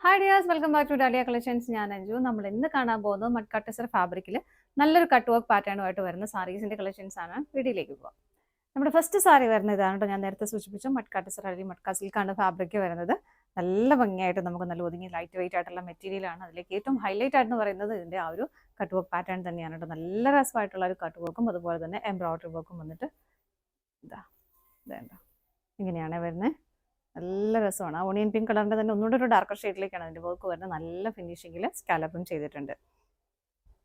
Hi dears, welcome back to Dahlia collections. ഞാൻ അഞ്ജു. നമ്മൾ ഇന്ന് കാണാൻ പോകുന്നത് മഡ് കട്ടസർ ഫാബ്രിക്കിൽ നല്ലൊരു കട്ട് വർക്ക് പാറ്റേണുമായിട്ട് വരുന്ന സാരീസിന്റെ കളക്ഷൻസ് ആണ്. വീഡിയോയിലേക്ക് പോകാം. നമ്മുടെ ഫസ്റ്റ് സാരി വരുന്നത് ഇതാണ് കേട്ടോ. ഞാൻ നേരത്തെ സൂചിപ്പിച്ചു മഡ് കട്ടസർ അല്ലെങ്കിൽ മഡ്ക സിൽക്കാണ് ഫാബ്രിക് വരുന്നത്. നല്ല ഭംഗിയായിട്ട് നമുക്ക് നല്ല ഒതുങ്ങി ലൈറ്റ് വെയിറ്റ് ആയിട്ടുള്ള മെറ്റീരിയലാണ്. അതിലേക്ക് ഏറ്റവും ഹൈലൈറ്റ് ആയിട്ട് പറയുന്നത് ഇതിന്റെ ആ ഒരു കട്ട് വർക്ക് പാറ്റേൺ തന്നെയാണ് കേട്ടോ. നല്ല രസമായിട്ടുള്ള ഒരു കട്ട് വർക്കും അതുപോലെ തന്നെ എംബ്രോയിഡറി വർക്കും വന്നിട്ട് ഇതാ ഇതേണ്ട ഇങ്ങനെയാണ് വരുന്നത്. നല്ല രസമാണ്. ആ ഓണിയൻ പിങ്ക് കളറിന്റെ തന്നെ ഒന്നുകൂടെ ഒരു ഡാർക്കർ ഷെയ്ഡിലേക്കാണ് അതിന്റെ വർക്ക് വരുന്നത്. നല്ല ഫിനിഷിങ്ങിൽ സ്കാലപ്പും ചെയ്തിട്ടുണ്ട്.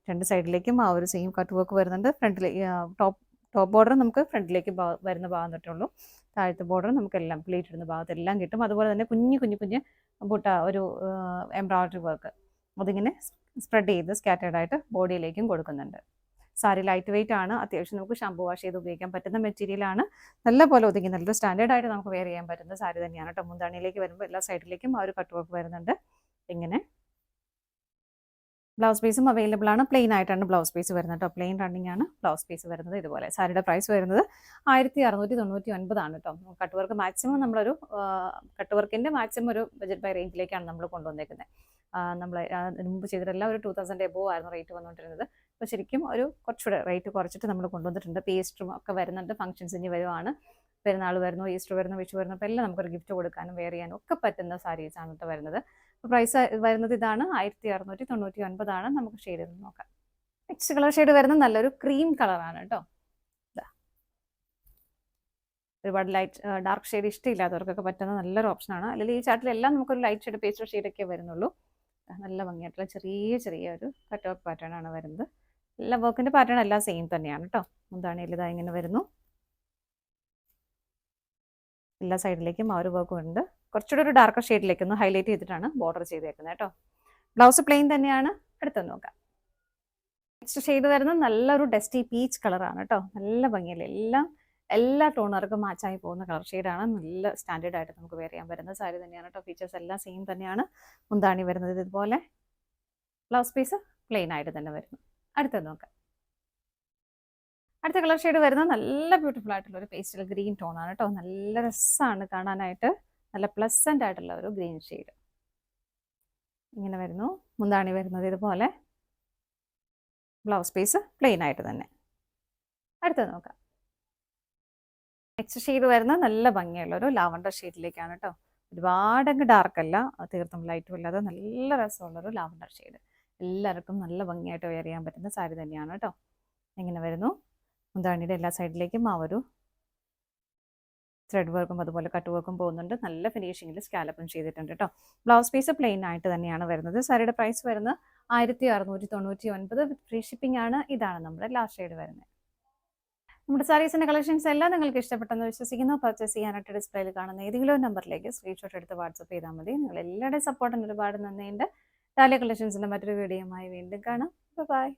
രണ്ട് സൈഡിലേക്കും ആ ഒരു സെയിം കട്ട് വർക്ക് വരുന്നുണ്ട്. ഫ്രണ്ടിലേക്ക് ടോപ്പ് ബോർഡർ നമുക്ക് ഫ്രണ്ടിലേക്ക് വരുന്ന ഭാഗം തൊട്ടുള്ളൂ. താഴത്തെ ബോർഡർ നമുക്ക് എല്ലാം പ്ലീറ്റ് ഇടുന്ന ഭാഗത്തെല്ലാം കിട്ടും. അതുപോലെ തന്നെ കുഞ്ഞു കുഞ്ഞു കുഞ്ഞ് ബുട്ട ഒരു എംബ്രോയിഡറി വർക്ക് അതിങ്ങനെ സ്പ്രെഡ് ചെയ്ത് സ്കാറ്റേർഡ് ആയിട്ട് ബോഡിയിലേക്കും കൊടുക്കുന്നുണ്ട്. സാരി ലൈറ്റ് വെയിറ്റ് ആണ്. അത്യാവശ്യം നമുക്ക് ഷാമ്പു വാഷ് ചെയ്ത് ഉപയോഗിക്കാൻ പറ്റുന്ന മെറ്റീരിയലാണ്. നല്ലപോലെ ഒതുങ്ങി നല്ലൊരു സ്റ്റാൻഡേർഡ് ആയിട്ട് നമുക്ക് വെയർ ചെയ്യാൻ പറ്റുന്ന സാരി തന്നെയാണ് കേട്ടോ. മുന്താണിയിലേക്ക് വരുമ്പോൾ എല്ലാ സൈഡിലേക്കും ആ ഒരു കട്ട് വർക്ക് വരുന്നുണ്ട്. ഇങ്ങനെ ബ്ലൗസ് പീസും അവൈലബിൾ ആണ്. പ്ലെയിൻ ആയിട്ടാണ് ബ്ലൗസ് പീസ് വരുന്നത് കേട്ടോ. പ്ലെയിൻ റണ്ണിങ് ആണ് ബ്ലൗസ് പീസ് വരുന്നത്. ഇതുപോലെ സാരിയുടെ പ്രൈസ് വരുന്നത് 1699 ആണ് കേട്ടോ. കട്ട് വർക്ക് മാക്സിമം നമ്മളൊരു കട്ട് വർക്കിന്റെ മാക്സിമം ഒരു ബജറ്റ് ബൈ റേഞ്ചിലേക്കാണ് നമ്മൾ കൊണ്ടുവന്നേക്കുന്നത്. നമ്മൾ മുമ്പ് ചെയ്തിട്ടെല്ലാം ഒരു 2000 എബോവ് ആയിരുന്നു റേറ്റ് വന്നുകൊണ്ടിരുന്നത്. അപ്പോൾ ശരിക്കും ഒരു കുറച്ചുകൂടെ റേറ്റ് കുറച്ചിട്ട് നമ്മൾ കൊണ്ടുവന്നിട്ടുണ്ട്. പേസ്റ്റും ഒക്കെ വരുന്നുണ്ട്. ഫംഗ്ഷൻസ് ഇനി വരുവാണ്. പെരുന്നാൾ വരുന്നു, ഈസ്റ്റർ വരുന്നു, വിഷു വരുന്നു. അപ്പോൾ എല്ലാം നമുക്കൊരു ഗിഫ്റ്റ് കൊടുക്കാനും വെയർ ചെയ്യാനും ഒക്കെ പറ്റുന്ന സാരീസാണ് കേട്ടോ വരുന്നത്. അപ്പോൾ പ്രൈസ് വരുന്നത് ഇതാണ് 1699 ആണ്. നമുക്ക് ഷെയ്ഡ് ചെയ്ത് നോക്കാം. നെക്സ്റ്റ് കളർ ഷെയ്ഡ് വരുന്നത് നല്ലൊരു ക്രീം കളറാണ് കേട്ടോ. ഒരുപാട് ലൈറ്റ് ഡാർക്ക് ഷെയ്ഡ് ഇഷ്ടമില്ലാത്തവർക്കൊക്കെ പറ്റുന്ന നല്ലൊരു ഓപ്ഷനാണ്. അല്ലെങ്കിൽ ഈ ചാർട്ടിലെല്ലാം നമുക്കൊരു ലൈറ്റ് ഷെയ്ഡ് പേസ്റ്റൽ ഷെയ്ഡൊക്കെ വരുന്നുള്ളൂ. നല്ല ഭംഗിയായിട്ടുള്ള ചെറിയ ചെറിയ ഒരു കട്ട് വർക്ക് പാറ്റേൺ ആണ് വരുന്നത്. എല്ലാ വർക്കിന്റെ പാറ്റേൺ എല്ലാം സെയിം തന്നെയാണ് കേട്ടോ. മുന്താണിയിൽ ഇതാ ഇങ്ങനെ വരുന്നു. എല്ലാ സൈഡിലേക്കും ആ ഒരു വർക്ക് ഉണ്ട്. കുറച്ചുകൂടെ ഒരു ഡാർക്കർ ഷെയ്ഡിലേക്ക് ഒന്ന് ഹൈലൈറ്റ് ചെയ്തിട്ടാണ് ബോർഡർ ചെയ്തേക്കുന്നത് കേട്ടോ. ബ്ലൗസ് പ്ലെയിൻ തന്നെയാണ്. അടുത്തൊന്ന് നോക്കാം. നെക്സ്റ്റ് ഷെയ്ഡ് വരുന്നത് നല്ലൊരു ഡസ്റ്റി പീച്ച് കളറാണ് കേട്ടോ. നല്ല ഭംഗിയല്ലേ. എല്ലാ ടോണർക്കും മാച്ചായി പോകുന്ന കളർ ഷെയ്ഡാണ്. നല്ല സ്റ്റാൻഡേർഡ് ആയിട്ട് നമുക്ക് വെയർ ചെയ്യാൻ പറ്റുന്ന സാരി തന്നെയാണ് കേട്ടോ. ഫീച്ചേഴ്സ് എല്ലാം സെയിം തന്നെയാണ്. മുന്താണി വരുന്നത് ഇതുപോലെ. ബ്ലൗസ് പീസ് പ്ലെയിൻ ആയിട്ട് തന്നെ വരുന്നു. അടുത്തത് നോക്കാം. അടുത്ത കളർ ഷെയ്ഡ് വരുന്നത് നല്ല ബ്യൂട്ടിഫുൾ ആയിട്ടുള്ള ഒരു പേസ്റ്റൽ ഗ്രീൻ ടോൺ ആണ് കേട്ടോ. നല്ല രസമാണ് കാണാനായിട്ട്. നല്ല പ്ലസന്റ് ആയിട്ടുള്ള ഒരു ഗ്രീൻ ഷെയ്ഡ് ഇങ്ങനെ വരുന്നു. മുന്താണി വരുന്നത് ഇതുപോലെ. ബ്ലൗസ് പീസ് പ്ലെയിൻ ആയിട്ട് തന്നെ. അടുത്തത് നോക്കാം. നെക്സ്റ്റ് ഷെയ്ഡ് വരുന്നത് നല്ല ഭംഗിയുള്ള ഒരു ലാവണ്ടർ ഷെയ്ഡിലേക്കാണ് കേട്ടോ. ഒരുപാടങ്ങ് ഡാർക്ക് അല്ല, തീർത്തും ലൈറ്റും ഇല്ലാതെ നല്ല രസമുള്ളൊരു ലാവണ്ടർ ഷെയ്ഡ്. എല്ലാവർക്കും നല്ല ഭംഗിയായിട്ട് വെയർ ചെയ്യാൻ പറ്റുന്ന സാരി തന്നെയാണ് കേട്ടോ. ഇങ്ങനെ വരുന്നു. മുന്താണിയുടെ എല്ലാ സൈഡിലേക്കും ആ ഒരു ത്രെഡ് വർക്കും അതുപോലെ കട്ട് വർക്കും പോകുന്നുണ്ട്. നല്ല ഫിനിഷിങ്ങിൽ സ്കാലപ്പും ചെയ്തിട്ടുണ്ട് കേട്ടോ. ബ്ലൗസ് പീസ് പ്ലെയിൻ ആയിട്ട് തന്നെയാണ് വരുന്നത്. സാരിയുടെ പ്രൈസ് വരുന്നത് 1699 വിത്ത് ഫ്രീ ഷിപ്പിംഗ് ആണ്. ഇതാണ് നമ്മുടെ ലാസ്റ്റ് ഷെയ്ഡ് വരുന്നത്. നമ്മുടെ സാരീസിന്റെ കളക്ഷൻസ് എല്ലാം നിങ്ങൾക്ക് ഇഷ്ടപ്പെട്ടെന്ന് വിശ്വസിക്കുന്നു. പർച്ചേസ് ചെയ്യാനായിട്ട് ഡിസ്പ്ലേയിൽ കാണുന്ന ഏതെങ്കിലും നമ്പറിലേക്ക് സ്ക്രീൻഷോട്ട് എടുത്ത് വാട്സപ്പ് ചെയ്താൽ മതി. നിങ്ങൾ എല്ലാവരുടെയും സപ്പോർട്ടിന് ഒരുപാട് നന്ദിയുണ്ട്. ഡാലിയ കളക്ഷൻസിന്റെ മറ്റൊരു വീഡിയോയുമായി വീണ്ടും കാണാം. ബൈ.